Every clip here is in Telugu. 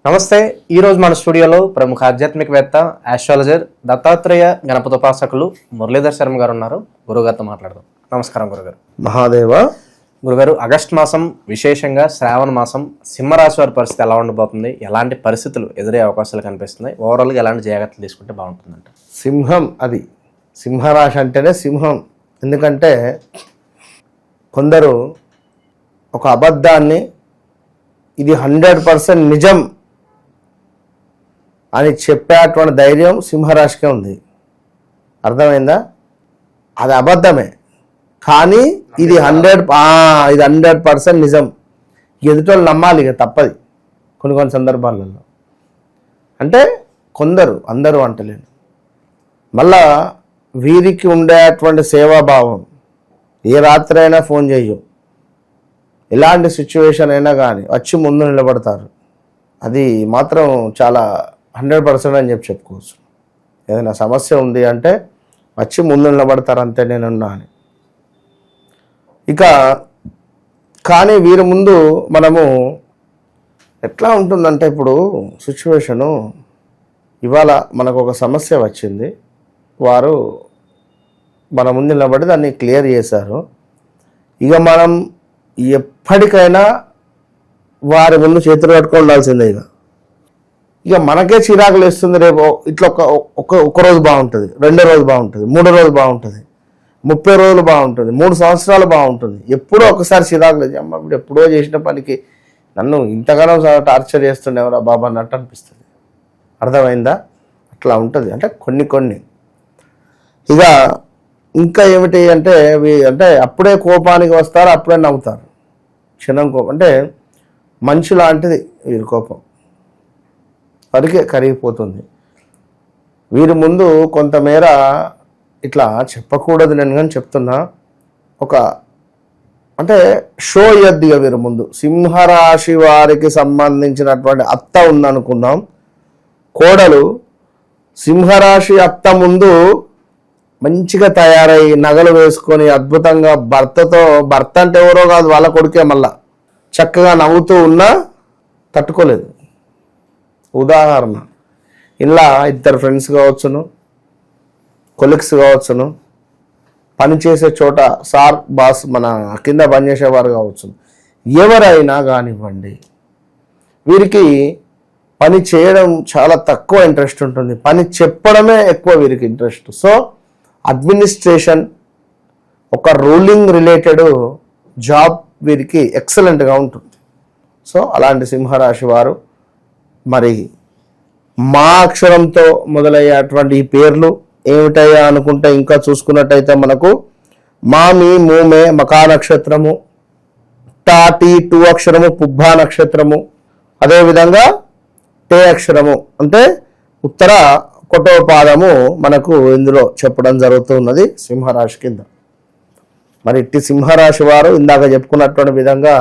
నమస్తే. ఈరోజు మన స్టూడియోలో ప్రముఖ ఆధ్యాత్మికవేత్త ఆస్ట్రాలజర్ దత్తాత్రేయ గణపతోపాసకులు మురళీధర్ శర్మ గారు ఉన్నారు. గురుగారితో మాట్లాడదాం. నమస్కారం గురుగారు. మహాదేవ. గురుగారు, ఆగస్టు మాసం, విశేషంగా శ్రావణ మాసం, సింహరాశి వారి పరిస్థితి ఎలా ఉండబోతుంది? ఎలాంటి పరిస్థితులు ఎదురయ్యే అవకాశాలు కనిపిస్తున్నాయి? ఓవరాల్గా ఎలాంటి జాగ్రత్తలు తీసుకుంటే బాగుంటుందంట? సింహం, అది సింహరాశి అంటేనే సింహం. ఎందుకంటే కొందరు ఒక అబద్ధాన్ని ఇది 100% నిజం అని చెప్పేటువంటి ధైర్యం సింహరాశికే ఉంది. అర్థమైందా? అది అబద్ధమే, కానీ ఇది 100% నిజం. ఎదుటోళ్ళు నమ్మాలి, ఇక తప్పది కొన్ని సందర్భాలలో. అంటే కొందరు, అందరూ అంటలేను. మళ్ళా వీరికి ఉండేటువంటి సేవాభావం, ఏ రాత్రి అయినా ఫోన్ చెయ్యం, ఎలాంటి సిచ్యువేషన్ అయినా కానీ వచ్చి ముందు నిలబడతారు. అది మాత్రం చాలా 100% అని చెప్పుకోవచ్చు. ఏదైనా సమస్య ఉంది అంటే వచ్చి ముందు నిలబడతారు, అంతే నేనున్నా అని. ఇక కానీ వీరి ముందు మనము ఎట్లా ఉంటుందంటే, ఇప్పుడు సిచ్యువేషను, ఇవాళ మనకు ఒక సమస్య వచ్చింది, వారు మన ముందు నిలబడి దాన్ని క్లియర్ చేశారు. ఇక మనం ఎప్పటికైనా వారి ముందు చేతులు కట్టుకొని ఉండాల్సిందే. ఇక మనకే చిరాకులు వేస్తుంది. రేపు ఇట్లా ఒక రోజు బాగుంటుంది, రెండో రోజు బాగుంటుంది, మూడో రోజు బాగుంటుంది, 30 రోజులు బాగుంటుంది, 3 సంవత్సరాలు బాగుంటుంది. ఎప్పుడో ఒకసారి చిరాకులు అమ్మ ఇప్పుడు ఎప్పుడో చేసిన పనికి నన్ను ఇంతగానో టార్చర్ చేస్తుండేవరా బాబా అన్నట్టు అనిపిస్తుంది. అర్థమైందా? అట్లా ఉంటుంది. అంటే కొన్ని ఇక ఇంకా ఏమిటి అంటే అంటే అప్పుడే కోపానికి వస్తారు, అప్పుడే నవ్వుతారు. క్షణం కోపం అంటే మంచు లాంటిది వీరి కోపం, వరకే కరిగిపోతుంది. వీరి ముందు కొంతమేర ఇట్లా చెప్పకూడదు నేను కానీ చెప్తున్నా, ఒక అంటే షో ఇయ్యద్దిగా వీరి ముందు. సింహరాశి వారికి సంబంధించినటువంటి అత్త ఉందనుకుందాం, కోడలు సింహరాశి అత్త ముందు మంచిగా తయారై నగలు వేసుకొని అద్భుతంగా భర్త అంటే ఎవరో కాదు, వాళ్ళ కొడుకే, మళ్ళా చక్కగా నవ్వుతూ ఉన్నా తట్టుకోలేదు. ఉదాహరణ, ఇలా 2 ఫ్రెండ్స్ కావచ్చును, కొలీగ్స్ కావచ్చును, పనిచేసే చోట సార్ బాస్ మన కింద పనిచేసేవారు కావచ్చును, ఎవరైనా కానివ్వండి, వీరికి పని చేయడం చాలా తక్కువ ఇంట్రెస్ట్ ఉంటుంది, పని చెప్పడమే ఎక్కువ వీరికి ఇంట్రెస్ట్. సో అడ్మినిస్ట్రేషన్, ఒక రూలింగ్ రిలేటెడ్ జాబ్ వీరికి ఎక్సలెంట్గా ఉంటుంది. సో అలాంటి సింహరాశి వారు మరి మా అక్షరంతో మొదలయ్యేటువంటి ఈ పేర్లు ఏమిటయ్యా అనుకుంటే ఇంకా చూసుకున్నట్టయితే మనకు మామి, మూమే, మకా నక్షత్రము, టాటి 2 అక్షరము, పుబ్బా నక్షత్రము, అదేవిధంగా టే అక్షరము అంటే ఉత్తర కొటోపాదము మనకు ఇందులో చెప్పడం జరుగుతున్నది సింహరాశి కింద. మరి ఇట్టి సింహరాశి వారు ఇందాక చెప్పుకున్నటువంటి విధంగా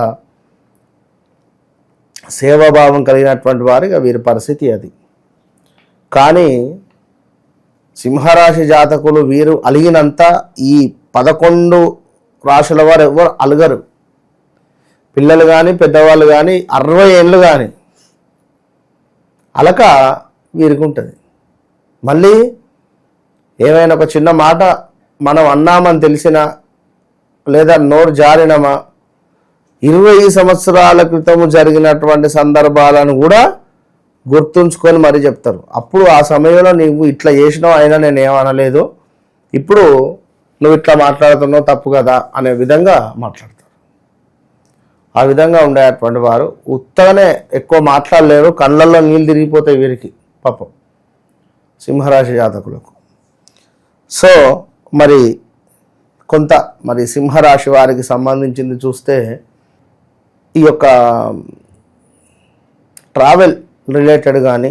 సేవాభావం కలిగినటువంటి వారిగా వీరి పరిస్థితి అది. కానీ సింహరాశి జాతకులు వీరు అలిగినంత ఈ 11 రాశుల వారు ఎవరు అలగరు. పిల్లలు కానీ పెద్దవాళ్ళు కానీ 60 ఏళ్ళు కానీ అలక వీరికి ఉంటుంది. మళ్ళీ ఏమైనా ఒక చిన్న మాట మనం అన్నామని తెలిసినా లేదా నోరు జారినమా 20 సంవత్సరాల క్రితము జరిగినటువంటి సందర్భాలను కూడా గుర్తుంచుకొని మరీ చెప్తారు. అప్పుడు ఆ సమయంలో నువ్వు ఇట్లా చేసినావు, అయినా నేను ఏమనలేదు, ఇప్పుడు నువ్వు ఇట్లా మాట్లాడుతున్నావు తప్పు కదా అనే విధంగా మాట్లాడతారు. ఆ విధంగా ఉండేటువంటి వారు ఉత్తగానే ఎక్కువ మాట్లాడలేరు, కళ్ళల్లో నీళ్ళు తిరిగిపోతాయి వీరికి పాపం సింహరాశి జాతకులకు. సో మరి కొంత మరి సింహరాశి వారికి సంబంధించింది చూస్తే ఈ యొక్క ట్రావెల్ రిలేటెడ్ కానీ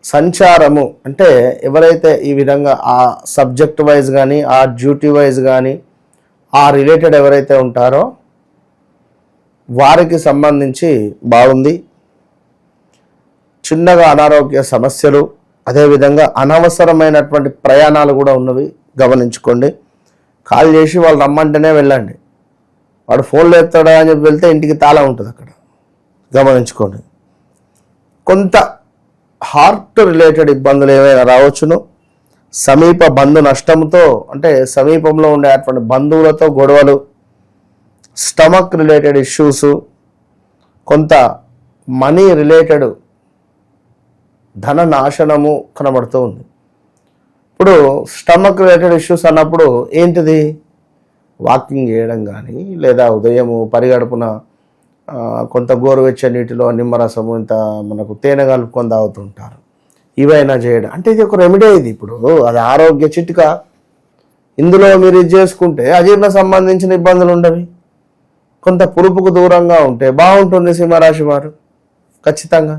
సంచారము అంటే ఎవరైతే ఈ విధంగా ఆ సబ్జెక్ట్ వైజ్ కానీ ఆ డ్యూటీ వైజ్ కానీ ఆ రిలేటెడ్ ఎవరైతే ఉంటారో వారికి సంబంధించి బాగుంది. చిన్నగా అనారోగ్య సమస్యలు, అదేవిధంగా అనవసరమైనటువంటి ప్రయాణాలు కూడా ఉన్నవి, గమనించుకోండి. కాల్ చేసి వాళ్ళు రమ్మంటేనే వెళ్ళండి, వాడు ఫోన్లో ఎత్తాడా అని చెప్పి వెళ్తే ఇంటికి తాళం ఉంటుంది అక్కడ, గమనించుకోండి. కొంత హార్ట్ రిలేటెడ్ ఇబ్బందులు ఏమైనా రావచ్చును. సమీప బంధు నష్టంతో, అంటే సమీపంలో ఉండేటువంటి బంధువులతో గొడవలు, స్టమక్ రిలేటెడ్ ఇష్యూస్, కొంత మనీ రిలేటెడ్ ధన నాశనము కనబడుతూ ఉంది. ఇప్పుడు స్టమక్ రిలేటెడ్ ఇష్యూస్ అన్నప్పుడు ఏంటిది? వాకింగ్ చేయడం కానీ, లేదా ఉదయము పరిగడుపున కొంత గోరువెచ్చ నీటిలో నిమ్మరసము ఇంత మనకు తేనె కలుపుకొని తాగుతుంటారు. ఇవైనా చేయడం అంటే ఇది ఒక రెమెడీ. ఇది ఇప్పుడు అది ఆరోగ్య చిట్కా. ఇందులో మీరు ఇది చేసుకుంటే అజీర్ణ సంబంధించిన ఇబ్బందులు ఉండవి. కొంత పురుపుకు దూరంగా ఉంటే బాగుంటుంది సింహరాశి వారు. ఖచ్చితంగా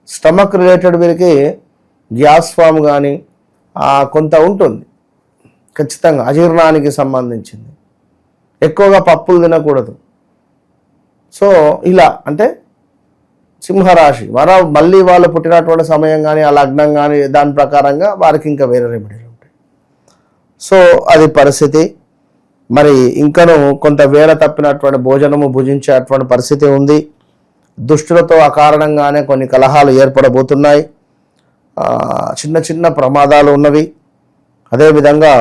స్టమక్ రిలేటెడ్ వీరికి గ్యాస్ ఫామ్ కానీ కొంత ఉంటుంది. ఖచ్చితంగా అజీర్ణానికి సంబంధించింది. ఎక్కువగా పప్పులు తినకూడదు. సో ఇలా అంటే సింహరాశి మళ్ళీ వాళ్ళు పుట్టినటువంటి సమయం కానీ ఆ లగ్నం కానీ దాని ప్రకారంగా వారికి ఇంకా వేరే రెమెడీలు ఉంటాయి. సో అది పరిస్థితి. మరి ఇంకను కొంత వేల తప్పినటువంటి భోజనము భుజించేటువంటి పరిస్థితి ఉంది. దుష్టులతో అకారణంగానే కొన్ని కలహాలు ఏర్పడబోతున్నాయి. చిన్న చిన్న ప్రమాదాలు ఉన్నవి. అదేవిధంగా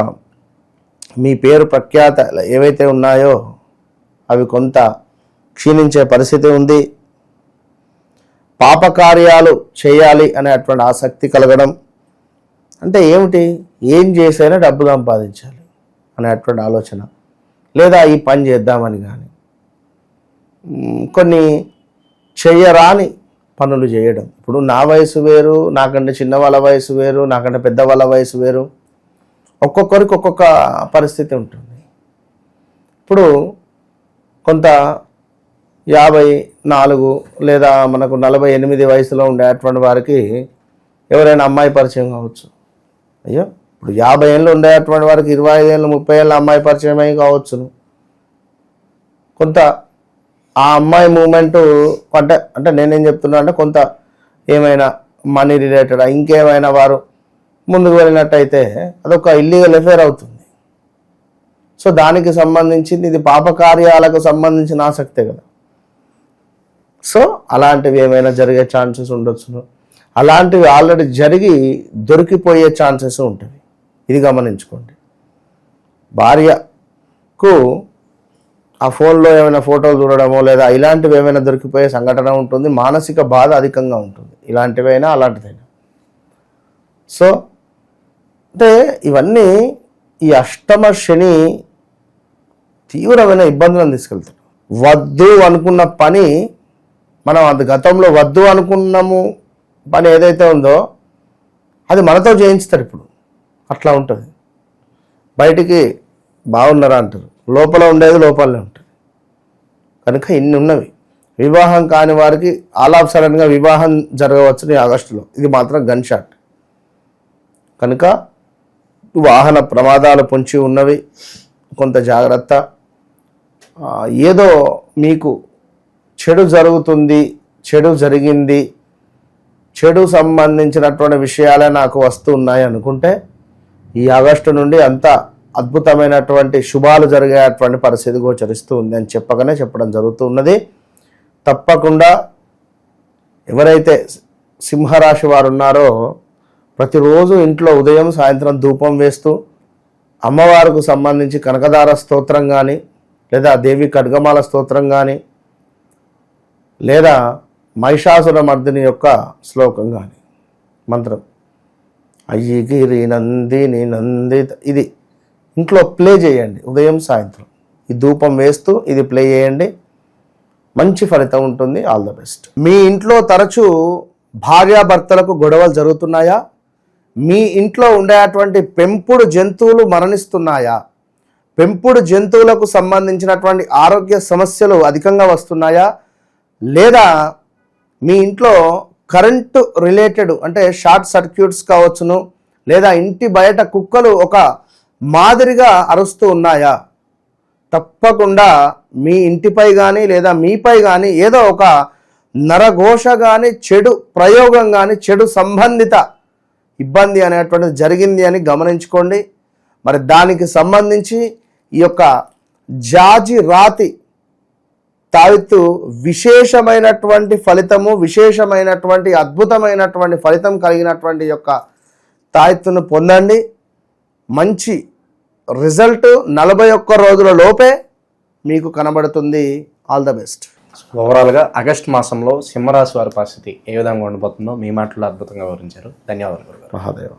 మీ పేరు ప్రఖ్యాత ఏవైతే ఉన్నాయో అవి కొంత క్షీణించే పరిస్థితి ఉంది. పాపకార్యాలు చేయాలి అనేటువంటి ఆసక్తి కలగడం అంటే ఏమిటి? ఏం చేసైనా డబ్బు సంపాదించాలి అనేటువంటి ఆలోచన, లేదా ఈ పని చేద్దామని కానీ కొన్ని చెయ్యరాని పనులు చేయడం. ఇప్పుడు నా వయసు వేరు, నాకంటే చిన్న వాళ్ళ వయసు వేరు, నాకంటే పెద్ద వాళ్ళ వయసు వేరు. ఒక్కొక్కరికి ఒక్కొక్క పరిస్థితి ఉంటుంది. ఇప్పుడు కొంత 54 లేదా మనకు 48 వయసులో ఉండేటువంటి వారికి ఎవరైనా అమ్మాయి పరిచయం కావచ్చు. అయ్యో ఇప్పుడు 50 ఏళ్ళు ఉండేటువంటి వారికి 25 ఏళ్ళు 30 ఏళ్ళ అమ్మాయి పరిచయం అయి కావచ్చును. కొంత ఆ అమ్మాయి మూమెంట్ అంటే నేనేం చెప్తున్నా అంటే కొంత ఏమైనా మనీ రిలేటెడ్ ఇంకేమైనా వారు ముందుకు వెళ్ళినట్టయితే అదొక ఇల్లీగల్ అఫేర్ అవుతుంది. సో దానికి సంబంధించింది ఇది పాపకార్యాలకు సంబంధించిన ఆసక్తే కదా. సో అలాంటివి ఏమైనా జరిగే ఛాన్సెస్ ఉండొచ్చును. అలాంటివి ఆల్రెడీ జరిగి దొరికిపోయే ఛాన్సెస్ ఉంటుంది. ఇది గమనించుకోండి. భార్యకు ఆ ఫోన్లో ఏమైనా ఫోటోలు చూడడమో లేదా ఇలాంటివి ఏమైనా దొరికిపోయే సంఘటన ఉంటుంది. మానసిక బాధ అధికంగా ఉంటుంది. ఇలాంటివైనా అలాంటిదైనా. సో అంటే ఇవన్నీ ఈ అష్టమ శని తీవ్రమైన ఇబ్బందులను తీసుకెళ్తాడు. వద్దు అనుకున్న పని మనం అది గతంలో వద్దు అనుకున్నాము పని ఏదైతే ఉందో అది మనతో చేయించుతారు. ఇప్పుడు అట్లా ఉంటుంది. బయటికి బాగున్నారా అంటారు, లోపల ఉండేది లోపలనే ఉంటుంది. కనుక ఇన్ని ఉన్నవి. వివాహం కాని వారికి ఆల్ ఆఫ్ సడన్గా వివాహం జరగవచ్చు ఈ ఆగస్టులో. ఇది మాత్రం గన్ షాట్. కనుక వాహన ప్రమాదాలు పొంచి ఉన్నవి. కొంత జాగ్రత్త. ఏదో మీకు చెడు జరుగుతుంది, చెడు జరిగింది, చెడు సంబంధించినటువంటి విషయాలే నాకు వస్తున్నాయి అనుకుంటే ఈ ఆగస్టు నుండి అంత అద్భుతమైనటువంటి శుభాలు జరిగేటువంటి పరిస్థితి గోచరిస్తూ ఉంది అని చెప్పడం జరుగుతూ ఉన్నది. తప్పకుండా ఎవరైతే సింహరాశి వారు ఉన్నారో ప్రతిరోజు ఇంట్లో ఉదయం సాయంత్రం ధూపం వేస్తూ అమ్మవారికి సంబంధించి కనకదార స్తోత్రం కానీ లేదా దేవి ఖడ్గమాల స్తోత్రం కానీ లేదా మహిషాసుర మర్దిని యొక్క శ్లోకం కానీ మంత్రం అయ్యిగిరి నందిని నందిత ఇది ఇంట్లో ప్లే చేయండి. ఉదయం సాయంత్రం ఈ ధూపం వేస్తూ ఇది ప్లే చేయండి. మంచి ఫలితం ఉంటుంది. All the best. మీ ఇంట్లో తరచూ భార్యాభర్తలకు గొడవలు జరుగుతున్నాయా? మీ ఇంట్లో ఉండేటువంటి పెంపుడు జంతువులు మరణిస్తున్నాయా? పెంపుడు జంతువులకు సంబంధించినటువంటి ఆరోగ్య సమస్యలు అధికంగా వస్తున్నాయా? లేదా మీ ఇంట్లో కరెంటు రిలేటెడ్ అంటే షార్ట్ సర్క్యూట్స్ కావచ్చును, లేదా ఇంటి బయట కుక్కలు ఒక మాదిరిగా అరుస్తూ ఉన్నాయా? తప్పకుండా మీ ఇంటిపై కానీ లేదా మీపై కానీ ఏదో ఒక నరఘోష కానీ చెడు ప్రయోగం కానీ చెడు సంబంధిత ఇబ్బంది అనేటువంటిది జరిగింది అని గమనించుకోండి. మరి దానికి సంబంధించి ఈ యొక్క జాజి రాతి తావిత్తు విశేషమైనటువంటి ఫలితము, విశేషమైనటువంటి అద్భుతమైనటువంటి ఫలితం కలిగినటువంటి యొక్క తావిత్తును పొందండి. మంచి రిజల్ట్ 41 రోజుల లోపే మీకు కనబడుతుంది. All the best. ఓవరాల్గా ఆగస్ట్ మాసంలో సింహరాశి వారి పరిస్థితి ఏ విధంగా ఉండబోతుందో మీ మాటల్లో అద్భుతంగా వివరించారు. ధన్యవాదాలు గురుగారు. మహాదేవ.